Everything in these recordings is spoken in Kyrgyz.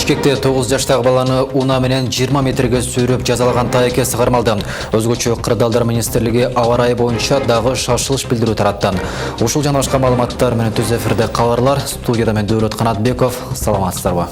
Бишкекте 9 жаштагы баланы уна менен 20 метрге сүйрөп жазалаган таекеси кармалды. Өзгөчө Кырдаалдар министрлиги аба ырайы боюнча дагы шашылыш билдирүү таратты. Ушул жана башка маалыматтар менен түз эфирде кабарлар. Студияда мен Дөөлөт Канатбеков. Саламатсыздарбы?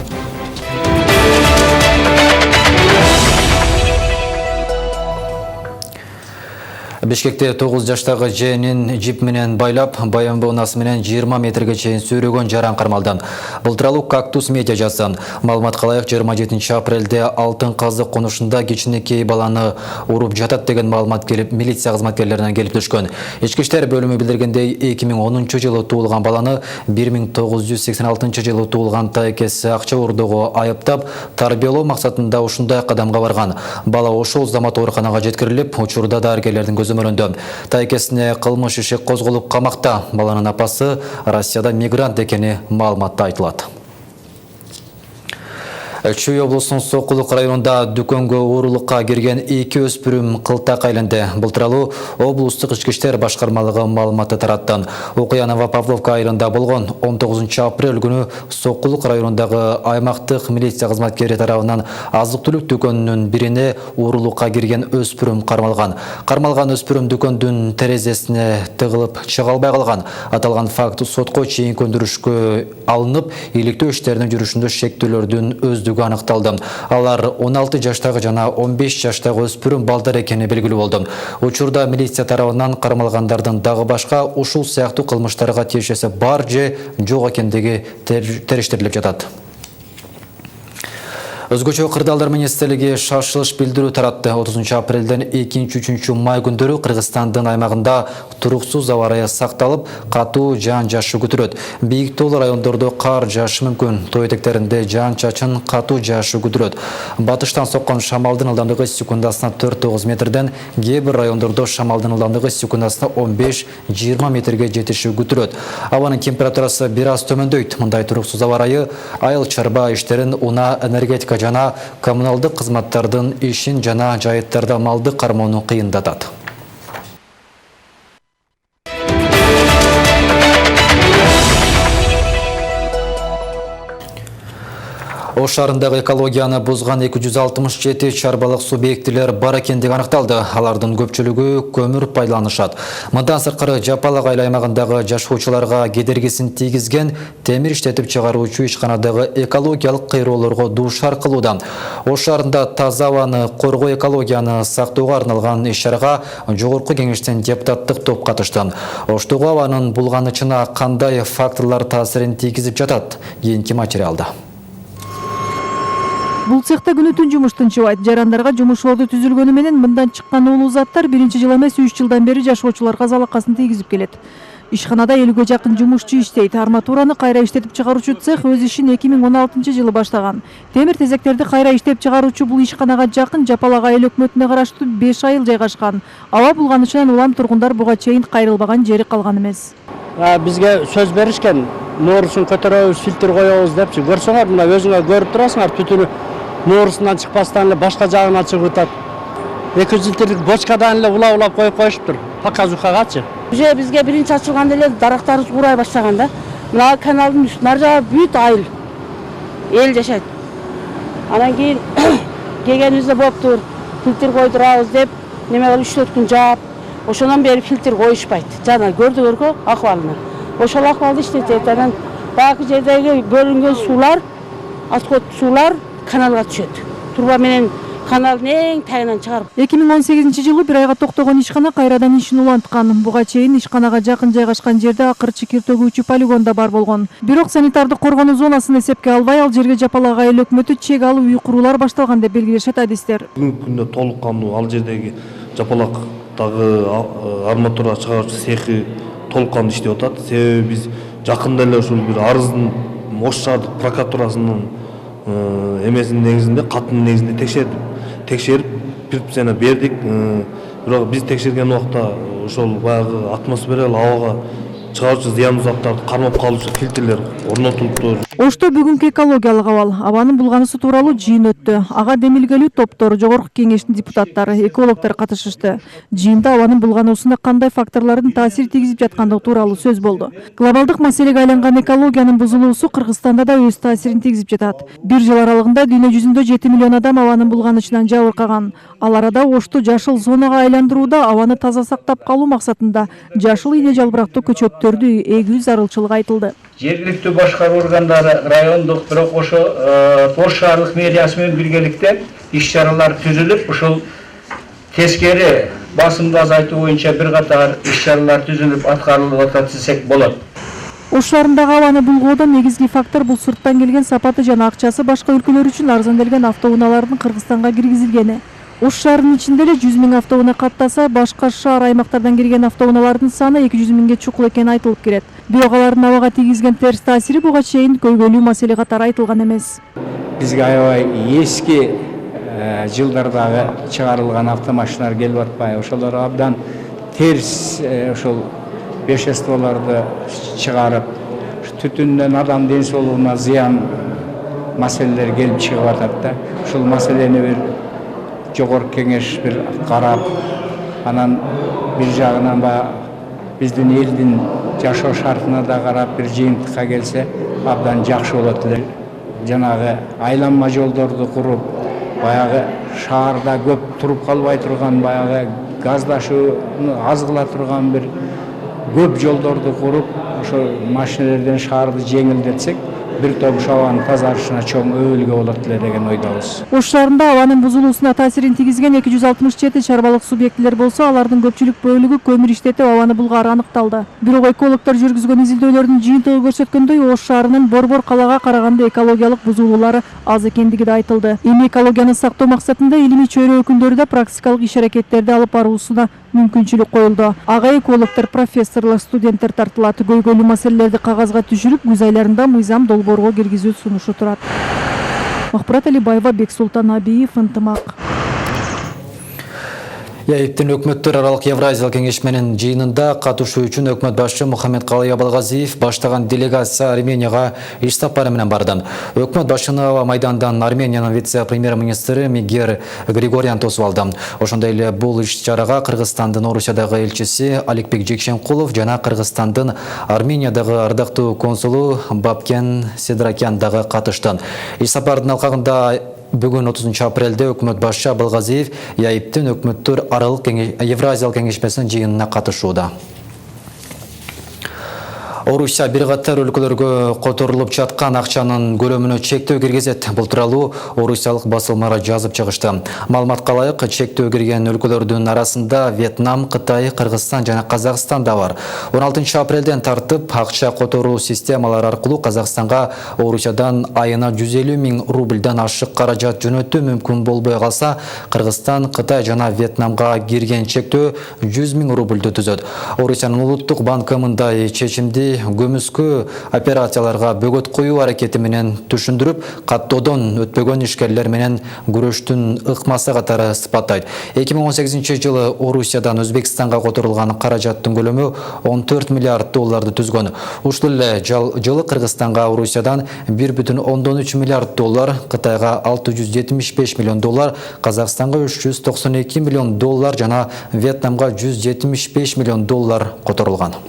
Бишкекте 9 жаштагы жээнин жип менен байлап, баянбы унасы менен 20 метрге чейин сүйрөгөн жаран кармалды. Бул тууралуу Кактус медиа жазды. Маалыматка ылайык 27 апрелде Алтын Казык конушунда кичинекей баланы уруп жатат деген маалымат келип, милиция кызматкерлеринен келип түшкөн. Ички иштер бөлүмү билдиргендей, 2010-жылы туулган баланы 1986 жылы туулган таекеси акча урдоого айыптап, тарбиялоо максатында ушундай кадамга барган. Бала ошол замат ооруканага жеткирилип, учурда дарыгерлердин көзөмөлүндө. Таекесине кылмыш иши козголуп камакта. Баланын апасы Россияда мигрант экени маалыматта айтылат. Чүй облусунун Сокулук районунда дүкөнгө уурулукка кирген 2 өспүрүм кылтак айланды. Бул тууралуу облустук ички иштер башкармалыгы маалыматты таратты. Окуя Новопавловка айылында болгон 19 апрель күнү Сокулук районундагы аймактык милиция кызматкери тарабынан азык-түлүк дүкөнүнүн бирине уурулукка кирген өспүрүм кармалган. Кармалган өспүрүм дүкөндүн терезесине тыгылып чыга албай калган. Аталган факт сотко чейин көндүрүшкө алынып, иликтөө иштеринин жүрүшүндө шектүүлөрдүн өздүгү аныкталды. Алар 16 жаштагы жана 15 жаштагы өспүрүм балдар экени белгилүү болду. Учурда милиция тарабынан кармалгандардын дагы башка ушул сыяктуу кылмыштарга тиешеси бар же жок экендиги териштирилип жатат. Өзгөчө Кырдаалдар министрлиги шашылыш билдирүү таратты. 30 апрелден 2-3 май күндөрү Кыргызстандын аймагында туруксуз аба ырайы сакталып, катуу жаан-жашы күтүлөт. Бийик тоолуу райондордо кар жаашы мүмкүн. Тоо этектеринде жаан-чачын катуу жаашы күтүлөт. Батыштан соккон шамалдын ылдамдыгы секундасына 4-9 метрден, кээ бир райондордо шамалдын ылдамдыгы секундасына 15-20 метрге жетиши күтүлөт. Абанын температурасы бир аз төмөндөйт. Мындай туруксуз аба ырайы айыл чарба иштерин, уна, энергетика жана коммуналдык кызматтардын ишин жана жайыттарда малды кармоону кыйындатат. Ош шаарындагы экологияны бузган 267 чарбалык субъектилер бар экендиги аныкталды. Алардын көпчүлүгү көмүр пайдаланышат. Мындан сырткары Жапалак айыл аймагындагы жашоочуларга кедергисин тийгизген темир иштетип чыгаруучу ишканадагы экологиялык кыйроолорго дуушар кылууда. Ош шаарында таза абаны коргоо, экологияны сактоого арналган иш-чарага жогорку кеңештен депутаттык топ катышты. Оштогу абанын булганычына кандай факторлор таасирин тийгизип жатат? Кийинки материалда. Бул цехта күнү түн жумуш тынчыбайт. Жарандарга жумуш орду түзүлгөнү менен мындан чыккан уулуу заттар биринчи жыл эмес 3 жылдан бери жашоочуларга залакасын тийгизип келет. Ишканада 50ге жакын жумушчу иштейт. Арматураны кайра иштетип чыгаруучу цех өз ишин 2016-жылы баштаган. Темир тезектерди кайра иштеп чыгаруучу бул ишканага жакын Жапалак айыл өкмөтүнө караштуу 5 айыл жайгашкан. Аба булганычынан улам тургундар буга чейин кайрылбаган жери калган эмес. Бизге сөз беришкен, нуурусун көтөрөбүз, фильтр коебуз депчи. Көрсөңөр, мына өзүңөр көрүп турасыңар, түтүнү нуурусунан чыкпастан эле башка жагына чыгып атат. 200 литрдик бочкадан эле улап коюп коюшуптур. Показухагачы. Уже бизге биринчи ачылганда эле дарактарыбыз курай баштаган да. Мына каналдын үстүнө жаап бүт айыл эл жашайт. Анан кийин келгенибизде болуптур. Фильтр койдурабыз деп, неме 3-4 күн жаап, ошондон бери фильтр коюшпайт. Жана көрдүңөркө акыбалына. Ошол акыбалды иштетет. Анан багы жердеги бөлүнгөн суулар, отход суулар каналга түшөт. Труба менен каналдын эң тагынан чыгарып. 2018-жылы бир айга токтогон ишкана кайрадан ишин уланткан. Буга чейин ишканага жакын жайгашкан жерде акырчы кир төгүүчү полигон да бар болгон. Бирок санитардык коргонуу зонасын эсепке албай, ал жерге Жапалак айыл өкмөтү чек алып үй куруулар башталган деп белгилешет адистер. Бүгүнкү күндө толук кандуу ал жердеги Жапалактагы арматура чыгаруучу цехи толук кандуу иштеп атат. Себеби биз жакында эле ушул бир арыздын Ош шаардык прокуратурасынын эмесинин негизинде, каттын негизинде текшерип предписание бердик. Бирок биз текшерген убакта ошол баягы атмосфералык абага чыгаруучу зыяндуу заттарды кармап калуучу фильтрлер орнотулуптур. Ошто бүгүнкү экологиялык абал, абанын булганысы тууралуу жыйын өттү. Ага демилгелүү топтор, жогорку кеңештин депутаттары, экологдор катышышты. Жыйында абанын булгануусуна кандай факторлордун таасир тийгизип жаткандыгы тууралуу сөз болду. Глобалдык маселеге айланган экологиянын бузулуусу Кыргызстанда да өз таасирин тийгизип жатат. Бир жыл аралыгында дүйнө жүзүндө 7 миллион адам абанын булганышынан жабыркаган. Ал арада Ошту жашыл зонага айландырууда абаны таза сактап калуу максатында жашыл ийне жалбырактуу көчөттөрдү эгүү зарылчылыгы айтылды. Жергиликтүү башкаруу органдары, райондук, бирок ошо Ош шаардык мэриясы менен биргеликте иш-чаралар түзүлүп, ушул тескери басымды азайтуу боюнча бир катар иш-чаралар түзүлүп аткарылып атат десек болот. Ош шаарындагы абаны булгоодо негизги фактор бул сырттан келген сапаты жана акчасы башка өлкөлөр үчүн арзанделген автоунаалардын Кыргызстанга киргизилгени. Ош шаарынын ичинде эле 100 000 автоунаа каттаса, башка шаар аймактардан кирген автоунаалардын саны 200 000ге чукул экени айтылып келет. Бирок алардын абага тийгизген терс таасири буга чейин көйгөйлүү маселе катары айтылган эмес. Бизге аябай эски жылдардагы чыгарылган автомашиналар келип атпайбы? Ошолор абдан терс ошол веществолорду чыгарып, түтүндөн адам ден соолугуна зыян маселелер келип чыгып атат да. Ушул маселени бир жогорку кеңеш бир карап, анан бир жагынан биздин элдин жашоо шартына да карап бир жыйынтыкка келсе абдан жакшы болот эле. Жанагы айланма жолдорду куруп, баягы шаарда көп туруп калбай турган, баягы газдашууну аз кыла турган бир көп жолдорду куруп, ошо машиналерден шаарды жеңилдетсек, бир топ абанын тазарышына чоң өбөлгө болот эле деген ойдобуз. Ош шаарында абанын бузулуусуна таасирин тийгизген 267 чарбалык субъектилер болсо, алардын көпчүлүк бөлүгү көмүр иштетип абаны булгаары аныкталды. Бирок экологдор жүргүзгөн изилдөөлөрдүн жыйынтыгы көрсөткөндөй, Ош шаарынын борбор калаага караганда экологиялык бузулуулары аз экендиги да айтылды. Эми экологияны сактоо максатында илимий чөйрө өкүлдөрү да практикалык иш-аракеттерди алып баруусуна мүмкүнчүлүк коюлду. Ага экологдор, профессорлор, студенттер тартылат. Көйгөйлүү маселелерди кагазга түшүрүп, күз айларында мыйзам долбоорго киргизүү сунушу турат. Махбурат Алибаева, Бексултан Абиев, Ынтымак. Яиптин өкмөттөр аралык Евразиялык кеңеш менен жыйынында катышуу үчүн өкмөт башчы Мухаммедкалый Абылгазиев баштаган делегация Арменияга иш сапары менен барды. Өкмөт башчыны аба майдандан Армениянын вице-премьер-министри Мигер Григорян тосуп алды. Ошондой эле бул иш-чарага Кыргызстандын Орусиядагы элчиси Аликбек Жекшенкулов жана Кыргызстандын Армениядагы ардактуу консулу Бабкен Седракян дагы катышты. Иш сапардын алкагында бүгүн 30 апрелде өкмөт башчы Абылгазиев Яиптин өкмөттөр аралык Евразиялык кеңешмесинин жыйынына катышууда. Орусия бир катар өлкөлөргө которулуп жаткан акчанын көлөмүнө чектөө киргизет. Бул тууралуу орусиялык басылмалар жазып чыгышты. Маалыматка ылайык, чектөө кирген өлкөлөрдүн арасында Вьетнам, Кытай, Кыргызстан жана Казакстан да бар. 16 апрелден тартып акча которуу системалары аркылуу Казакстанга Орусиядан айына 150 000 рубльдан ашык каражат жөнөтүү мүмкүн болбой калса, Кыргызстан, Кытай жана Вьетнамга кирген чектөө 100 000 рубльду түзөт. Орусиянын улуттук банкы мындай чечимди көмүскө операцияларга бөгөт коюу аракети менен түшүндүрүп, каттоодон өтпөгөн ишкерлер менен күрөштүн ыкмасы катары сыпаттайт. 2018 жылы Орусиядан Өзбекстанга которулган каражаттын көлөмү 14 миллиард долларды түзгөн. Ушул эле жылы Кыргызстанга Орусиядан 1,3 миллиард доллар, Кытайга 675 миллион доллар, Казакстанга 392 миллион доллар жана Вьетнамга 175 миллион доллар которулган.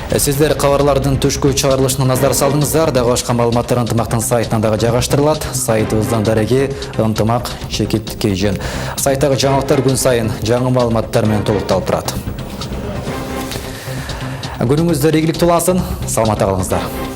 Сиздер кабарлардын түшкү чыгарылышына назар салдыңыздар. Дагы башка маалыматтар Ынтымактын сайтынан дагы жайгаштырылат. Сайтыбыздан дареги ынтымак.kz. Сайттагы жаңылыктар күн сайын жаңы маалыматтар менен толукталып турат. Күнүңүздөр ийгиликтүү болсун. Саламатта калыңыздар.